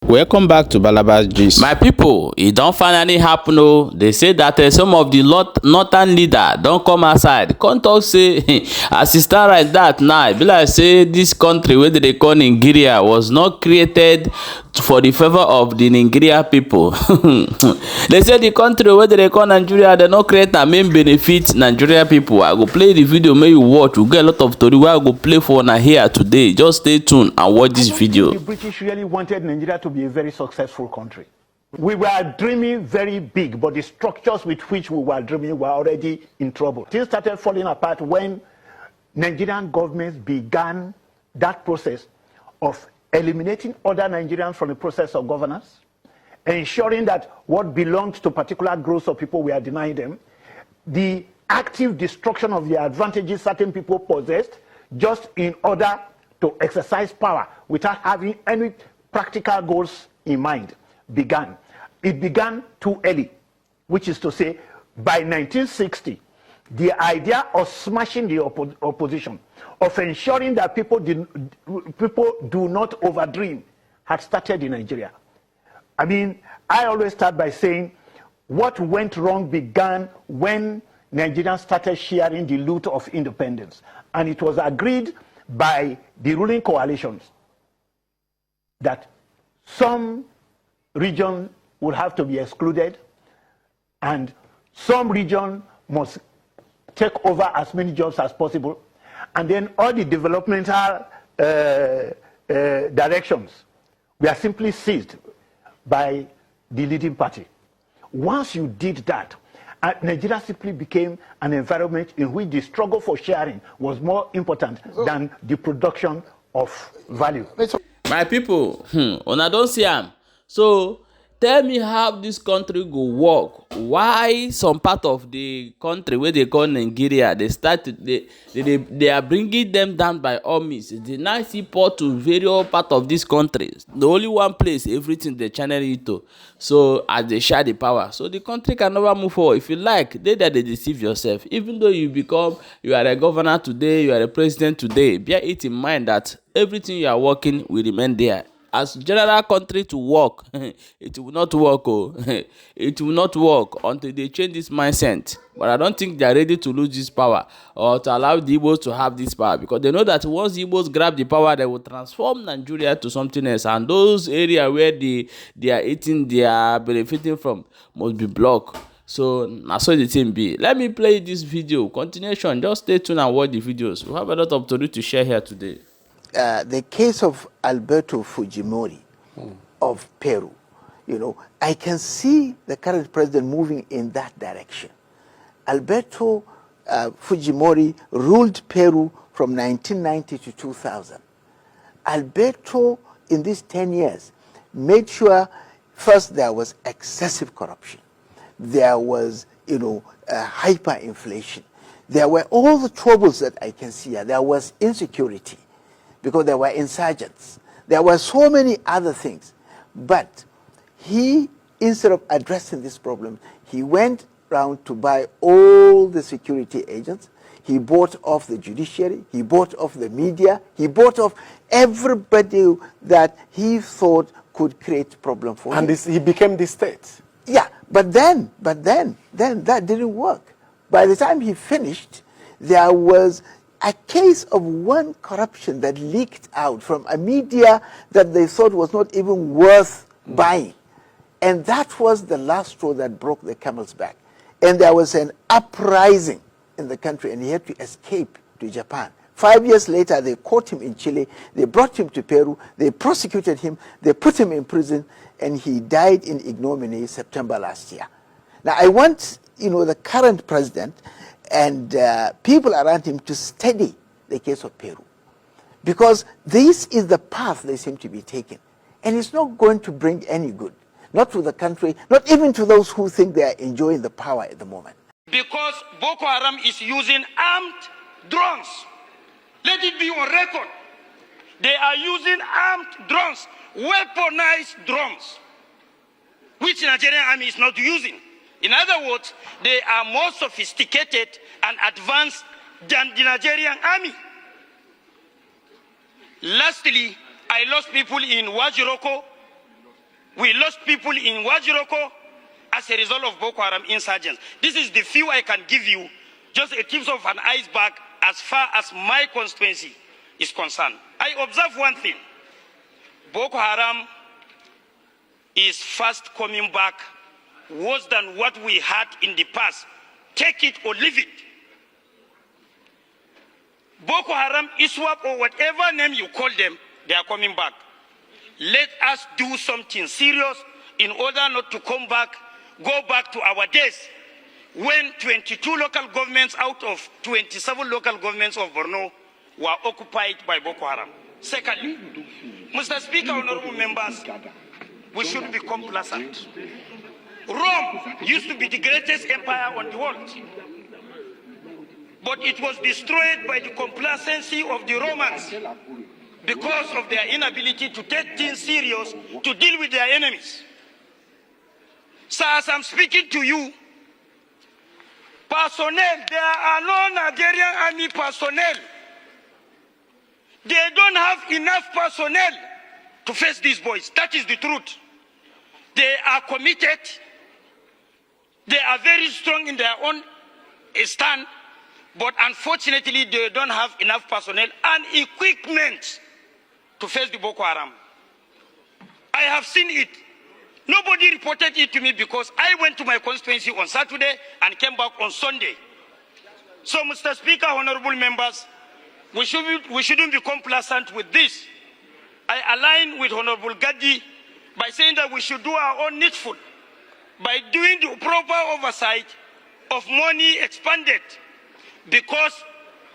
Welcome back to Balabas Gist. My people, it don't finally happen. Oh, they say that some of the Northern leader don't come outside. Come talk say as it start like that now, be like say this country where they call Nigeria was not created for the favor of the Nigeria people. They say the country where they call Nigeria, they not create a main benefit Nigeria people. I go play the video, may you watch. You get a lot of story where I go play for now here today. Just stay tuned and watch this video. The British really wanted Nigeria to be a very successful country. We were dreaming very big, but the structures with which we were dreaming were already in trouble. Things started falling apart when Nigerian governments began that process of eliminating other Nigerians from the process of governance, ensuring that what belonged to particular groups of people we are denying them, the active destruction of the advantages certain people possessed just in order to exercise power without having any practical goals in mind began. It began too early, which is to say, by 1960, the idea of smashing the opposition, of ensuring that people do not overdream, had started in Nigeria. I mean, I always start by saying what went wrong began when Nigerians started sharing the loot of independence. And it was agreed by the ruling coalitions that some region would have to be excluded and some region must take over as many jobs as possible, and then all the developmental directions were simply seized by the leading party. Once you did that, Nigeria simply became an environment in which the struggle for sharing was more important than the production of value. My people, una don see am. So tell me how this country go work. Why some part of the country where they call Nigeria, they are bringing them down by all means. They now see port to various part of this country. The only one place everything they channel it to. So as they share the power, so the country can never move forward. If you like, they deceive yourself. Even though you are a governor today, you are a president today, bear it in mind that everything you are working will remain there. As general country to work, it will not work. Oh, it will not work until they change this mindset. But I don't think they are ready to lose this power or to allow the Igbos to have this power, because they know that once the Igbos grab the power, they will transform Nigeria to something else, and those areas where they are eating, they are benefiting from, must be blocked. So that's so the thing be. Let me play this video continuation. Just stay tuned and watch the videos. We have a lot of story to share here today. The case of Alberto Fujimori of Peru, I can see the current president moving in that direction. Alberto Fujimori ruled Peru from 1990 to 2000. Alberto, in these 10 years, made sure first there was excessive corruption. There was, hyperinflation. There were all the troubles that I can see. There was insecurity, because there were insurgents. There were so many other things. But he, instead of addressing this problem, he went around to buy all the security agents. He bought off the judiciary. He bought off the media. He bought off everybody that he thought could create problem for him. And he became the state. Yeah, but then that didn't work. By the time he finished, there was a case of one corruption that leaked out from a media that they thought was not even worth buying. And that was the last straw that broke the camel's back. And there was an uprising in the country, and he had to escape to Japan. 5 years later, they caught him in Chile. They brought him to Peru. They prosecuted him. They put him in prison, and he died in ignominy September last year. Now, I want, the current president and people around him to study the case of Peru, because this is the path they seem to be taking, and it's not going to bring any good, not to the country, not even to those who think they are enjoying the power at the moment. Because Boko Haram is using armed drones. Let it be on record. They are using armed drones, weaponized drones, which the Nigerian army is not using. In other words, they are more sophisticated and advanced than the Nigerian army. Lastly, I lost people in Wajiroko, We lost people in Wajiroko as a result of Boko Haram insurgents. This is the few I can give you, just a tip of an iceberg as far as my constituency is concerned. I observe one thing. Boko Haram is fast coming back worse than what we had in the past. Take it or leave it. Boko Haram, ISWAP, or whatever name you call them, they are coming back. Let us do something serious in order not to go back to our days when 22 local governments out of 27 local governments of Borno were occupied by Boko Haram. Secondly, Mr. Speaker, honorable members, we should be complacent. Rome used to be the greatest empire on the world, but it was destroyed by the complacency of the Romans because of their inability to take things serious to deal with their enemies. So as I'm speaking to you, personnel, there are no Nigerian army personnel. They don't have enough personnel to face these boys. That is the truth. They are committed. They are very strong in their own stand, but unfortunately they don't have enough personnel and equipment to face the Boko Haram. I have seen it. Nobody reported it to me because I went to my constituency on Saturday and came back on Sunday. So, Mr. Speaker, honorable members, we shouldn't be complacent with this. I align with Honorable Gaddi by saying that we should do our own needful by doing the proper oversight of money expended, because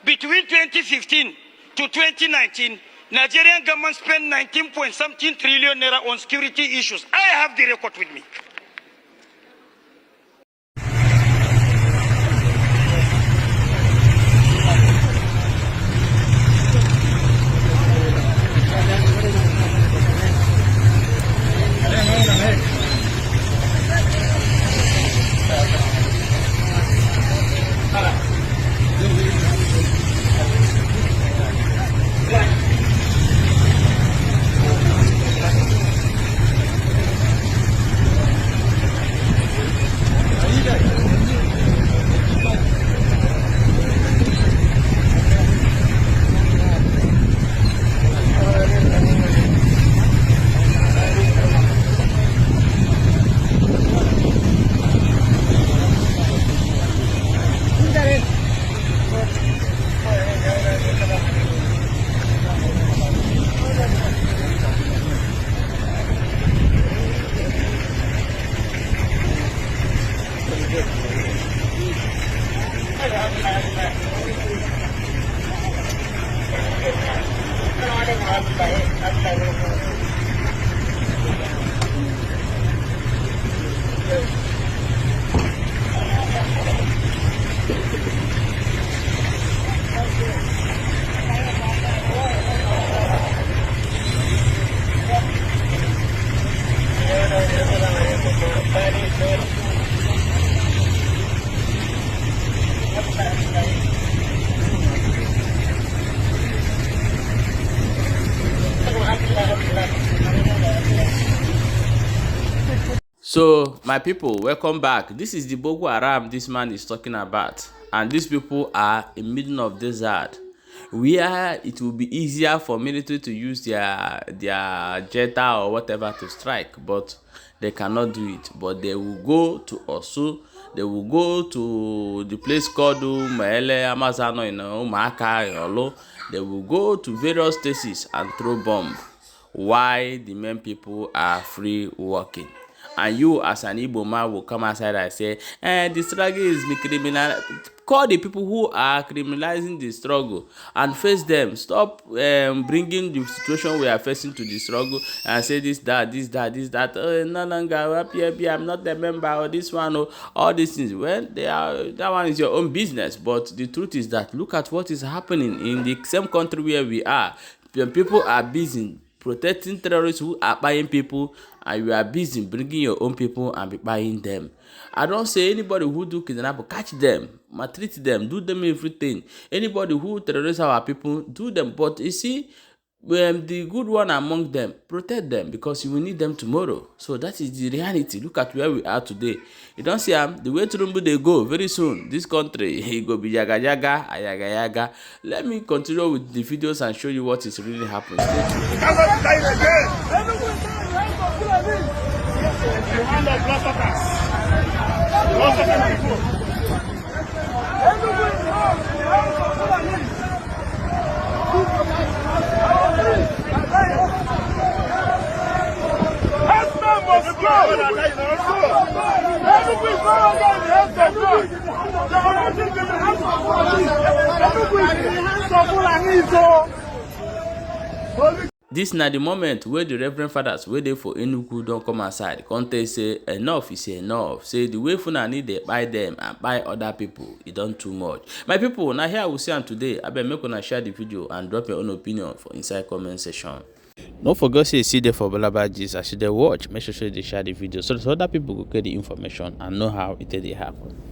between 2015 to 2019, Nigerian government spent 19-point-something trillion naira on security issues. I have the record with me. So, my people, welcome back. This is the Boko Haram this man is talking about. And these people are in the middle of desert, where it will be easier for military to use their Jetta or whatever to strike, but they cannot do it. But they will go to Osu, they will go to the place called Maele, Amazano, Umaka, Olo. They will go to various places and throw bomb. Why the main people are free walking? And you as an Igbo man will come outside and say, the struggle is criminal. Call the people who are criminalizing the struggle and face them. Stop bringing the situation we are facing to the struggle and say this, that. No longer happy, I'm not a member or this one or all these things. Well, that one is your own business. But the truth is that look at what is happening in the same country where we are. People are busy protecting terrorists who are buying people, and you are busy bringing your own people and be buying them. I don't say anybody who do kidnap, catch them, maltreat them, do them everything. Anybody who terrorize our people, do them. But you see, the good one among them, protect them, because you will need them tomorrow. So that is the reality. Look at where we are today. You don't see the way Tinubu they go very soon. This country he go be yaga yaga, ayaga yaga. Let me continue with the videos and show you what is really happening. This na the moment where the reverend fathers wey dey for Enugu don come outside come tell say enough is enough. Say the way Fulani dey buy them and buy other people, e don too much. My people, na here we see am today. Abeg make una share the video and drop your own opinion for inside comment section. No forget say you see there for Balaba Gist. As you dey watch, make sure you dey share the video so that other people go get the information and know how it dey happen.